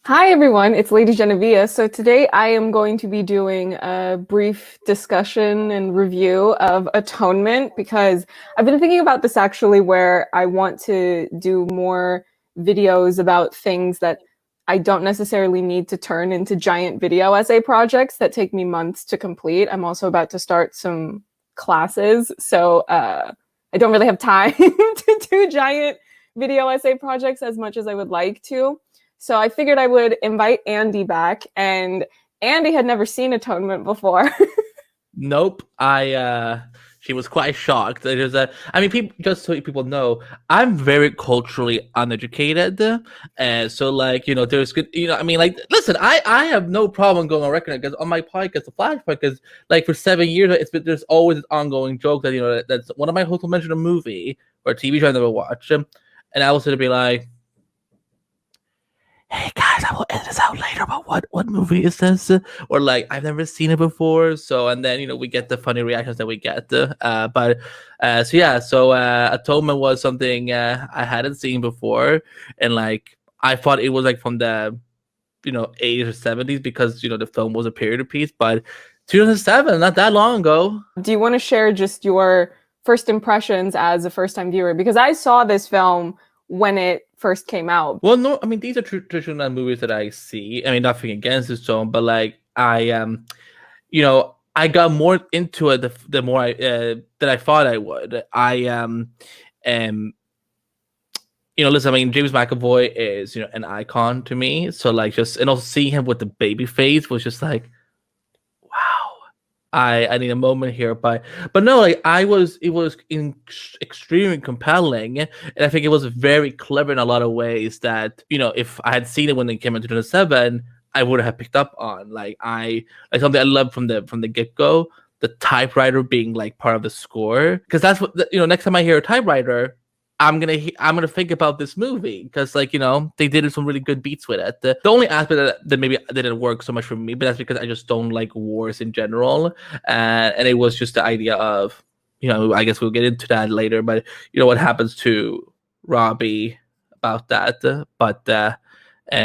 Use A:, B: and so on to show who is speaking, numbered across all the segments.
A: Hi everyone, it's LadyJenevia. So today I am going to be doing a brief discussion and review of Atonement because I've been thinking about this actually where I want to do more videos about things that I don't necessarily need to turn into giant video essay projects that take me months to complete. I'm also about to start some classes, so I don't really have time to do giant video essay projects as much as I would like to. So I figured I would invite Andy back, and Andy had never seen Atonement before.
B: Nope. She was quite shocked. People, just so people know, I'm very culturally uneducated. So like, there's good, listen, I have no problem going on record because on my podcast, the Flash podcast, like for 7 years, there's always an ongoing joke that, that's one of my hosts will mention a movie or a TV show I never watched. And I will sort of be like, hey guys, I will edit this out later, but what movie is this? Or like, I've never seen it before. So, and then, we get the funny reactions that we get. Atonement was something I hadn't seen before. And like, I thought it was like from the, 80s or 70s because, the film was a period piece, but 2007, not that long ago.
A: Do you want to share just your first impressions as a first-time viewer? Because I saw this film when it first came out.
B: Well, no, I mean, these are traditional movies that I see. I mean, nothing against this film, but like I got more into it the more than I thought I would. Listen, I mean, James McAvoy is an icon to me. So like, also seeing him with the baby face was just like, I need a moment here, but no, like it was extremely compelling, and I think it was very clever in a lot of ways that if I had seen it when it came in 2007, I would have picked up on. Like something I loved from the get go, the typewriter being like part of the score, because that's what next time I hear a typewriter, I'm gonna think about this movie because they did some really good beats with it. The only aspect that maybe didn't work so much for me, but that's because I just don't like wars in general, and it was just the idea of I guess we'll get into that later, but what happens to Robbie about that, but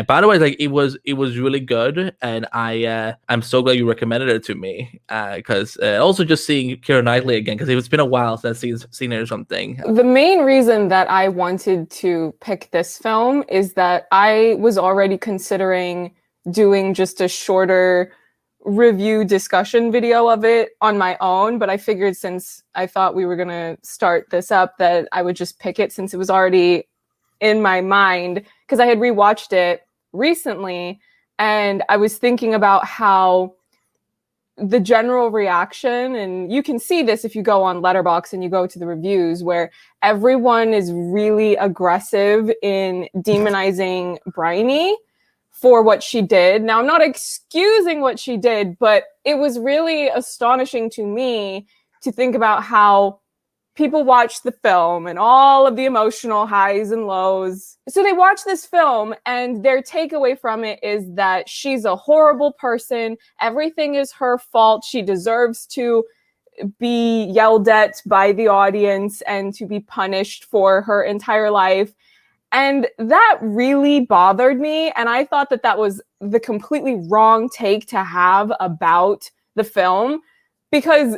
B: by the way, like it was really good, and I'm so glad you recommended it to me because also just seeing Keira Knightley again because it's been a while since I've seen her or something.
A: The main reason that I wanted to pick this film is that I was already considering doing just a shorter review discussion video of it on my own, but I figured since I thought we were going to start this up that I would just pick it since it was already in my mind because I had rewatched it recently and I was thinking about how the general reaction, and you can see this if you go on Letterboxd and you go to the reviews, where everyone is really aggressive in demonizing Bryony for what she did. Now, I'm not excusing what she did, but it was really astonishing to me to think about how people watch the film and all of the emotional highs and lows. So they watch this film and their takeaway from it is that she's a horrible person. Everything is her fault. She deserves to be yelled at by the audience and to be punished for her entire life. And that really bothered me. And I thought that that was the completely wrong take to have about the film, because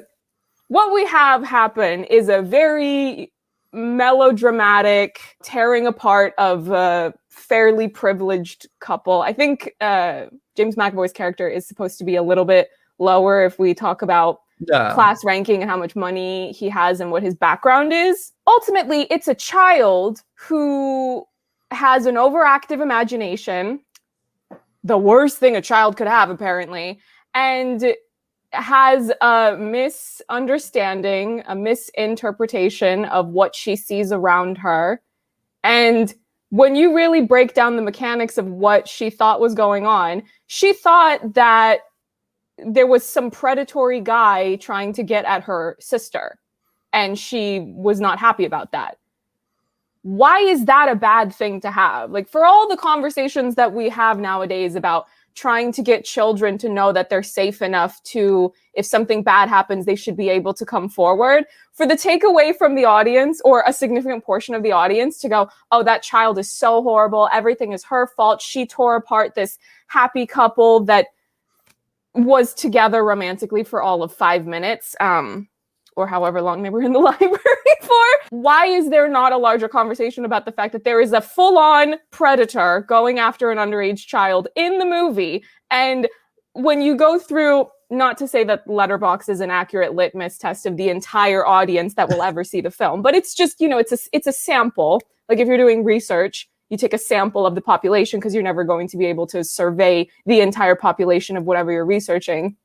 A: what we have happen is a very melodramatic tearing apart of a fairly privileged couple. I think James McAvoy's character is supposed to be a little bit lower if we talk about class ranking and how much money he has and what his background is. Ultimately, it's a child who has an overactive imagination, the worst thing a child could have, apparently, and has a misunderstanding, a misinterpretation of what she sees around her. And when you really break down the mechanics of what she thought was going on, she thought that there was some predatory guy trying to get at her sister, and she was not happy about that. Why is that a bad thing to have? Like, for all the conversations that we have nowadays about trying to get children to know that they're safe enough to, if something bad happens, they should be able to come forward. For the takeaway from the audience, or a significant portion of the audience, to go, oh, that child is so horrible, everything is her fault, she tore apart this happy couple that was together romantically for all of 5 minutes, or however long they were in the library for. Why is there not a larger conversation about the fact that there is a full-on predator going after an underage child in the movie? And when you go through, not to say that Letterboxd is an accurate litmus test of the entire audience that will ever see the film, but it's just, it's a sample. Like, if you're doing research, you take a sample of the population, because you're never going to be able to survey the entire population of whatever you're researching.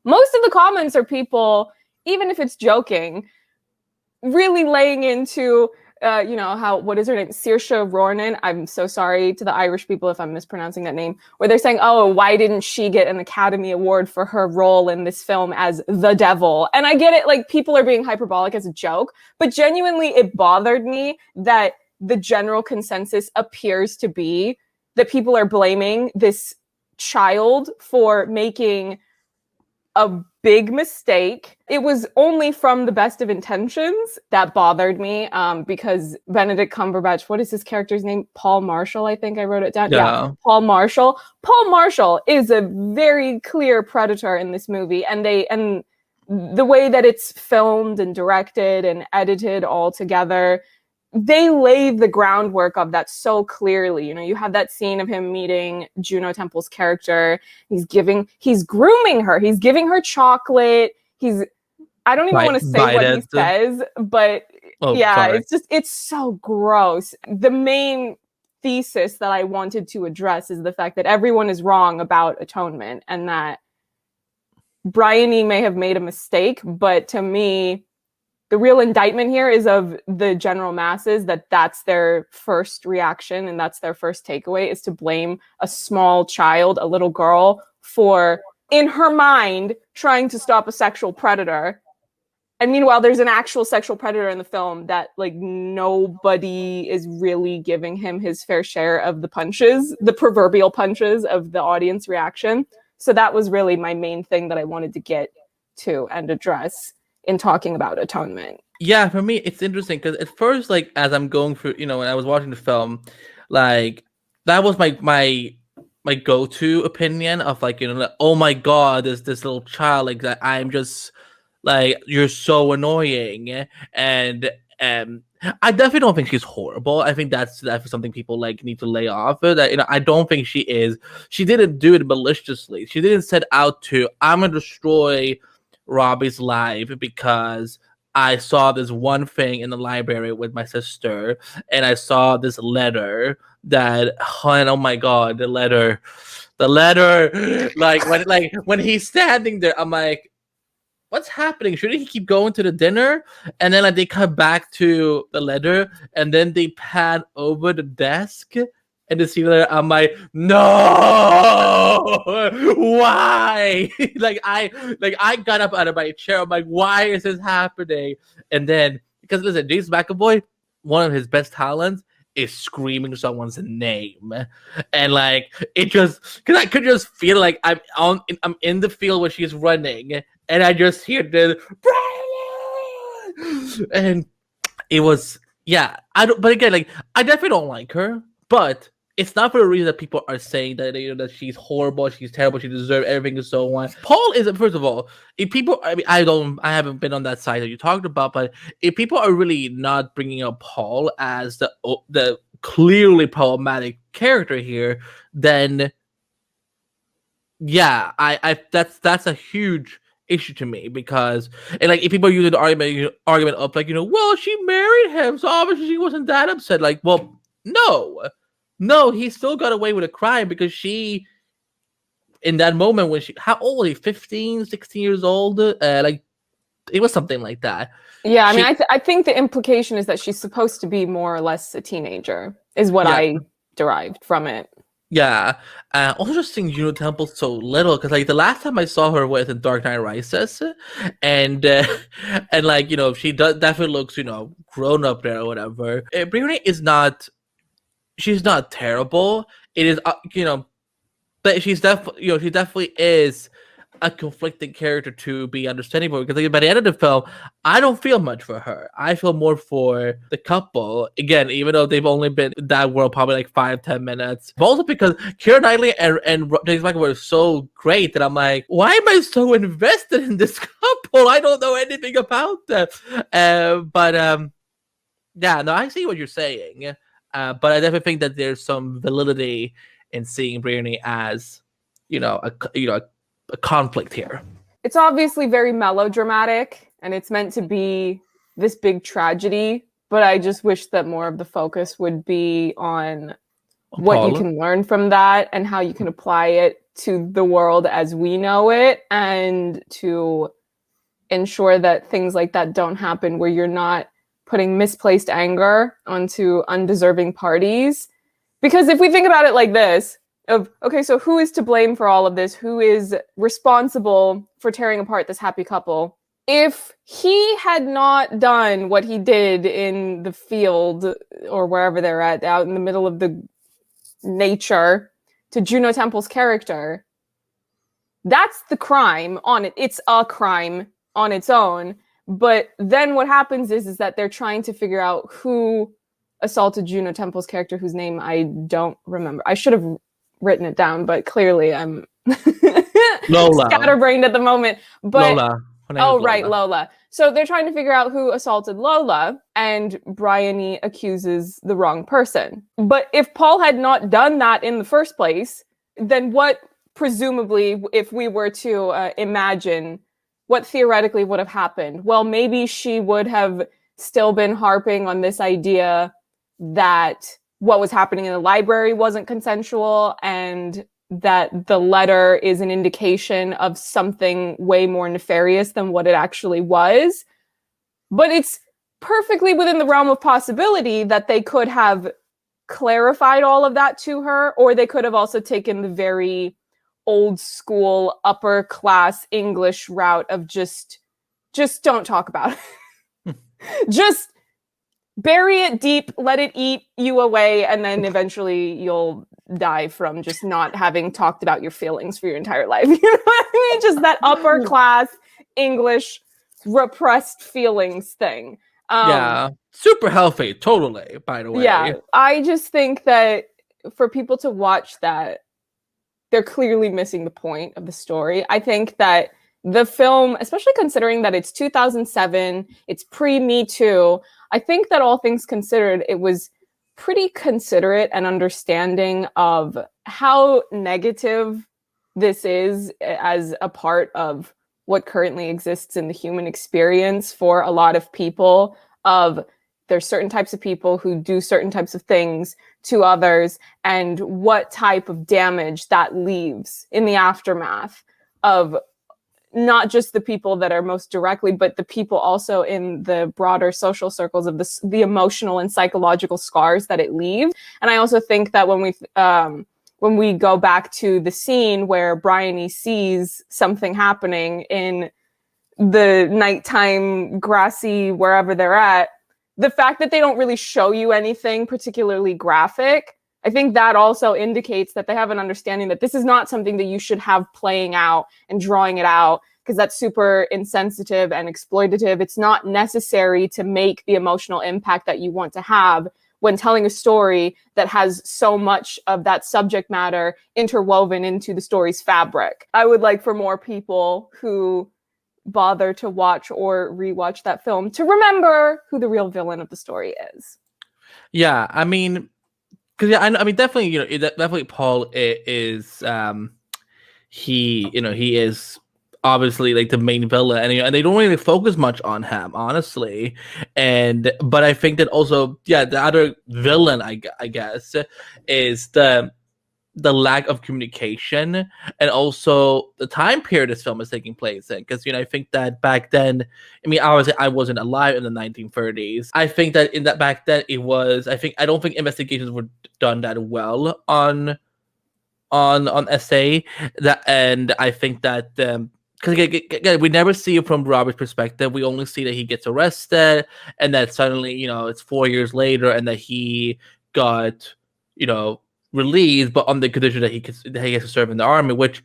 A: Most of the comments are people, even if it's joking, really laying into, what is her name? Saoirse Ronan. I'm so sorry to the Irish people if I'm mispronouncing that name, where they're saying, oh, why didn't she get an Academy Award for her role in this film as the devil? And I get it, like, people are being hyperbolic as a joke, but genuinely it bothered me that the general consensus appears to be that people are blaming this child for making a big mistake. It was only from the best of intentions that bothered me, because Benedict Cumberbatch, what is his character's name? Paul Marshall, I think I wrote it down. Yeah, Paul Marshall. Paul Marshall is a very clear predator in this movie, and the way that it's filmed and directed and edited all together, they lay the groundwork of that so clearly. You have that scene of him meeting Juno Temple's character. He's grooming her. He's giving her chocolate. I don't even want to say what he says, but sorry. It's so gross. The main thesis that I wanted to address is the fact that everyone is wrong about Atonement, and that Bryony may have made a mistake, but to me, the real indictment here is of the general masses, that's their first reaction and that's their first takeaway, is to blame a small child, a little girl, for, in her mind, trying to stop a sexual predator. And meanwhile, there's an actual sexual predator in the film that, like, nobody is really giving him his fair share of the punches, the proverbial punches of the audience reaction. So that was really my main thing that I wanted to get to and address in talking about Atonement.
B: Yeah, for me, it's interesting because at first, like, as I'm going through, when I was watching the film, like, that was my go-to opinion of, like, like, oh my god, there's this little child, like, that I'm just, like, you're so annoying. And I definitely don't think she's horrible. I think that's something people, like, need to lay off. That, I don't think she is. She didn't do it maliciously. She didn't set out to, I'm gonna destroy Robbie's life because I saw this one thing in the library with my sister, and I saw this letter that, oh my god, the letter, like, when he's standing there, I'm like, what's happening? Shouldn't he keep going to the dinner? And then, like, they come back to the letter, and then they pan over the desk, and the scene there, I'm like, no, why? I got up out of my chair. I'm like, why is this happening? And then, because listen, James McAvoy, one of his best talents is screaming someone's name, and, like, it just, because I could just feel like I'm in the field where she's running, and I just hear the Brian, and it was, yeah. But again, like, I definitely don't like her, but it's not for the reason that people are saying that, that she's horrible, she's terrible, she deserves everything, and so on. Paul is, first of all, if people, I mean, I haven't been on that side that you talked about, but if people are really not bringing up Paul as the clearly problematic character here, then yeah, I that's a huge issue to me, because, and, like, if people use the argument of, like, well, she married him, so obviously she wasn't that upset. Like, well, no, he still got away with a crime because she, in that moment when how old was he? 15, 16 years old? Like, it was something like that.
A: Yeah, I mean, I think the implication is that she's supposed to be more or less a teenager, is what I derived from it.
B: Yeah. Also just seeing Juno Temple so little, because, like, the last time I saw her was in Dark Knight Rises, and like, she definitely looks, grown up there or whatever. Brittany is not, she's not terrible. It is, but she's definitely, she definitely is a conflicting character to be understanding for, because like, by the end of the film, I don't feel much for her. I feel more for the couple. Again, even though they've only been in that world probably like 5-10 minutes. But also because Keira Knightley and James McAvoy were so great that I'm like, why am I so invested in this couple? I don't know anything about them. Yeah, no, I see what you're saying. But I definitely think that there's some validity in seeing Brittany as, a conflict here.
A: It's obviously very melodramatic, and it's meant to be this big tragedy, but I just wish that more of the focus would be on what you can learn from that and how you can apply it to the world as we know it, and to ensure that things like that don't happen, where you're not putting misplaced anger onto undeserving parties. Because if we think about it like this, okay, so who is to blame for all of this? Who is responsible for tearing apart this happy couple? If he had not done what he did in the field or wherever they're at, out in the middle of the nature, to Juno Temple's character, that's the crime on it. It's a crime on its own. But then what happens is that they're trying to figure out who assaulted Juno Temple's character, whose name I don't remember. I should have written it down, but clearly I'm
B: Lola.
A: scatterbrained at the moment. But
B: Lola.
A: Right, Lola. So they're trying to figure out who assaulted Lola, and Bryony accuses the wrong person. But if Paul had not done that in the first place, then what, presumably, if we were to imagine what theoretically would have happened? Well, maybe she would have still been harping on this idea that what was happening in the library wasn't consensual, and that the letter is an indication of something way more nefarious than what it actually was. But it's perfectly within the realm of possibility that they could have clarified all of that to her, or they could have also taken the very old school upper class English route of just don't talk about it. Just bury it deep, let it eat you away, and then eventually you'll die from just not having talked about your feelings for your entire life. You know what I mean? Just that upper class English repressed feelings thing.
B: Yeah, super healthy, totally, by the way.
A: Yeah, I just think that for people to watch that, they're clearly missing the point of the story. I think that the film, especially considering that it's 2007, it's pre-Me Too, I think that all things considered, it was pretty considerate and understanding of how negative this is as a part of what currently exists in the human experience for a lot of people. Of there's certain types of people who do certain types of things to others, and what type of damage that leaves in the aftermath of not just the people that are most directly, but the people also in the broader social circles of the emotional and psychological scars that it leaves. And I also think that when we go back to the scene where Bryony sees something happening in the nighttime grassy wherever they're at, the fact that they don't really show you anything particularly graphic, I think that also indicates that they have an understanding that this is not something that you should have playing out and drawing it out, because that's super insensitive and exploitative. It's not necessary to make the emotional impact that you want to have when telling a story that has so much of that subject matter interwoven into the story's fabric. I would like for more people who bother to watch or rewatch that film to remember who the real villain of the story is.
B: Yeah, I mean, because I mean, definitely, definitely Paul is, he is obviously like the main villain, and they don't really focus much on him, honestly. But I think that also, yeah, the other villain, I guess, is the lack of communication, and also the time period this film is taking place in. Because I think that back then, I mean, obviously I wasn't alive in the 1930s. I think that in that back then it was. I don't think investigations were done that well on SA. And I think that because again, we never see it from Robert's perspective. We only see that he gets arrested, and that suddenly it's 4 years later, and that he got released, but on the condition that he gets to serve in the army, which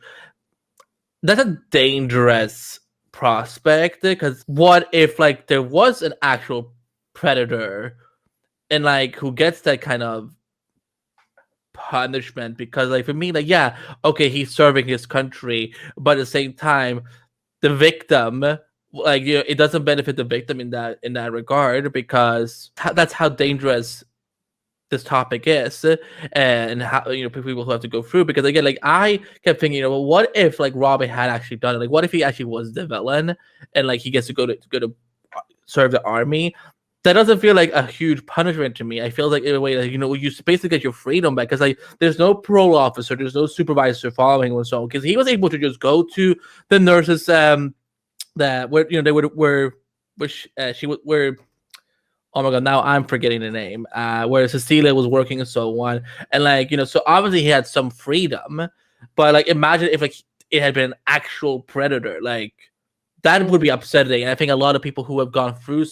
B: that's a dangerous prospect, because what if like there was an actual predator and like who gets that kind of punishment? Because like for me, like, yeah, okay, he's serving his country, but at the same time the victim, like, you know, it doesn't benefit the victim in that regard, because that's how dangerous this topic is, and how, you know, people who have to go through. Because again, like, I kept thinking, you know, well, what if like Robbie had actually done it? Like, what if he actually was the villain and like he gets to go to serve the army? That doesn't feel like a huge punishment to me. I feel like in a way that, you know, you basically get your freedom back, because like there's no parole officer, there's no supervisor following him and so on, because he was able to just go to the nurses that were, you know, they were where oh my god, now I'm forgetting the name, where Cecilia was working and so on, and like, you know, so obviously he had some freedom, but like imagine if like it had been an actual predator, like that would be upsetting. And I think a lot of people who have gone through,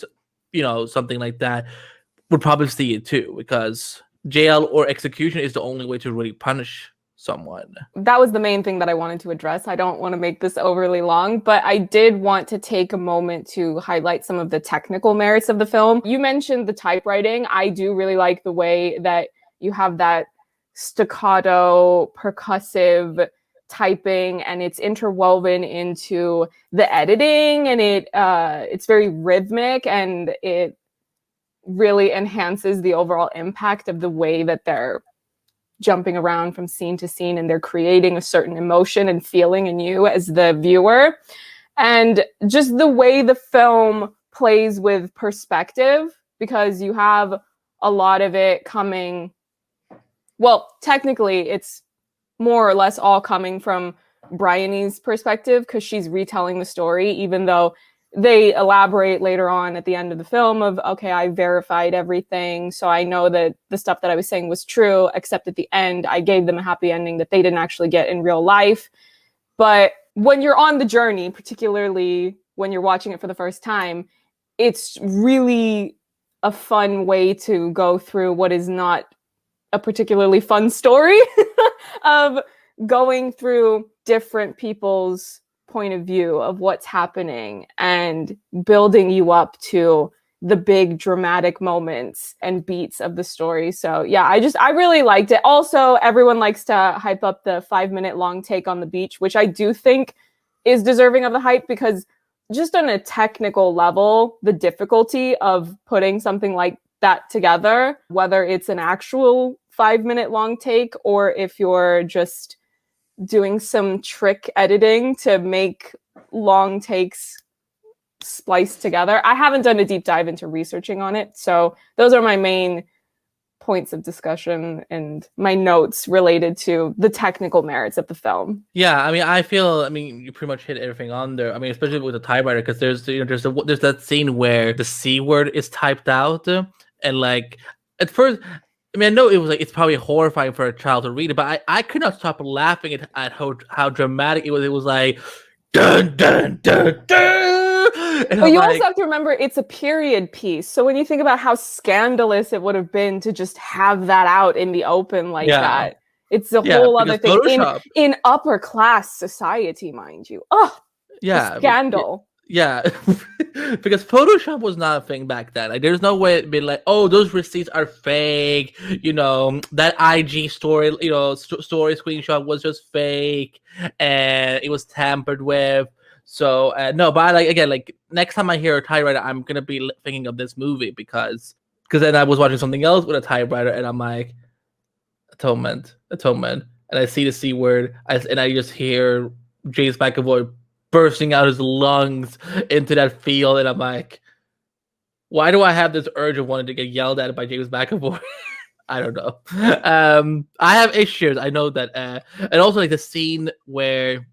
B: you know, something like that would probably see it too, because jail or execution is the only way to really punish someone.
A: That was the main thing that I wanted to address. I don't want to make this overly long, but I did want to take a moment to highlight some of the technical merits of the film. You mentioned the typewriting. I do really like the way that you have that staccato, percussive typing, and it's interwoven into the editing, and it's very rhythmic, and it really enhances the overall impact of the way that they're jumping around from scene to scene, and they're creating a certain emotion and feeling in you as the viewer. And just the way the film plays with perspective, because you have a lot of it coming, well, technically it's more or less all coming from Bryony's perspective, because she's retelling the story, even though they elaborate later on at the end of the film of, okay, I verified everything, so I know that the stuff that I was saying was true, except at the end, I gave them a happy ending that they didn't actually get in real life. But when you're on the journey, particularly when you're watching it for the first time, it's really a fun way to go through what is not a particularly fun story of going through different people's point of view of what's happening and building you up to the big dramatic moments and beats of the story. So yeah, I really liked it. Also, everyone likes to hype up the 5-minute long take on the beach, which I do think is deserving of the hype, because just on a technical level, the difficulty of putting something like that together, whether it's an actual 5-minute long take or if you're just doing some trick editing to make long takes spliced together. I haven't done a deep dive into researching on it, so those are my main points of discussion and my notes related to the technical merits of the film.
B: Yeah, I mean, you pretty much hit everything on there. I mean, especially with the typewriter, because there's, you know, there's that scene where the C word is typed out, and like at first, I mean, I know it was like, it's probably horrifying for a child to read it, but I could not stop laughing at how dramatic it was. It was like dun dun dun dun. And
A: but you also have to remember it's a period piece. So when you think about how scandalous it would have been to just have that out in the open like that, it's a whole other thing in upper class society, mind you. Oh, yeah, scandal.
B: Yeah, because Photoshop was not a thing back then. Like, there's no way it'd be like, oh, those receipts are fake. You know, that IG story, you know, story screenshot was just fake, and it was tampered with. So no, but again, like next time I hear a typewriter, I'm gonna be thinking of this movie, because then I was watching something else with a typewriter, and I'm like, atonement, and I see the C word, and I just hear James McAvoy bursting out his lungs into that field, and I'm like, why do I have this urge of wanting to get yelled at by James McAvoy? I don't know. I have issues. I know that, and also like the scene where,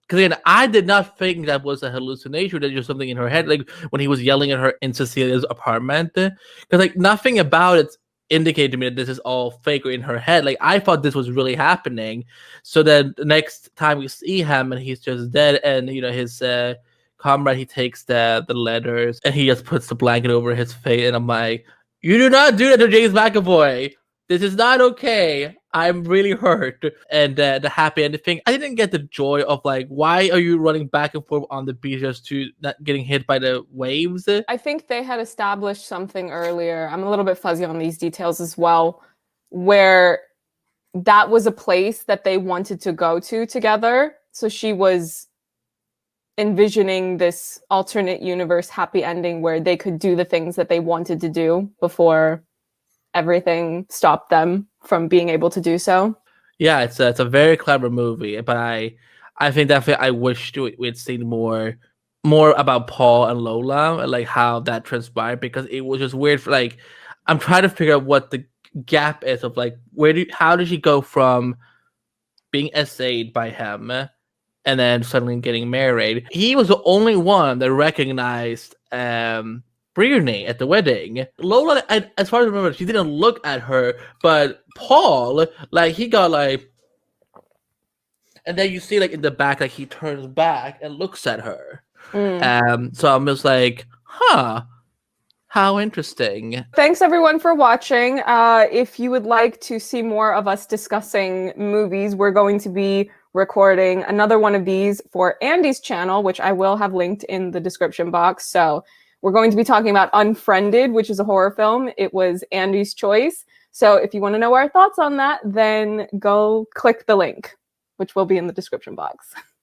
B: because again, I did not think that was a hallucination, that just something in her head, like when he was yelling at her in Cecilia's apartment, because like nothing about it indicated to me that this is all fake or in her head. Like I thought this was really happening. So then the next time we see him and he's just dead, and you know, his comrade, he takes the letters and he just puts the blanket over his face, and I'm like, you do not do that to James McAvoy. This is not okay. I'm really hurt. And the happy ending thing, I didn't get the joy of like, why are you running back and forth on the beach just to not getting hit by the waves?
A: I think they had established something earlier. I'm a little bit fuzzy on these details as well, where that was a place that they wanted to go to together. So she was envisioning this alternate universe happy ending where they could do the things that they wanted to do before everything stopped them from being able to do so.
B: Yeah, it's a very clever movie, but I think definitely I wish we'd seen more about Paul and Lola and like how that transpired, because it was just weird. Like, I'm trying to figure out what the gap is of like how did she go from being essayed by him and then suddenly getting married. He was the only one that recognized Brittany at the wedding. Lola, as far as I remember, she didn't look at her, but Paul, like, he got like, and then you see like in the back, like he turns back and looks at her. So I'm just like, huh. How interesting.
A: Thanks everyone for watching. If you would like to see more of us discussing movies, we're going to be recording another one of these for Andy's channel, which I will have linked in the description box. So we're going to be talking about Unfriended, which is a horror film. It was Andy's choice. So if you want to know our thoughts on that, then go click the link, which will be in the description box.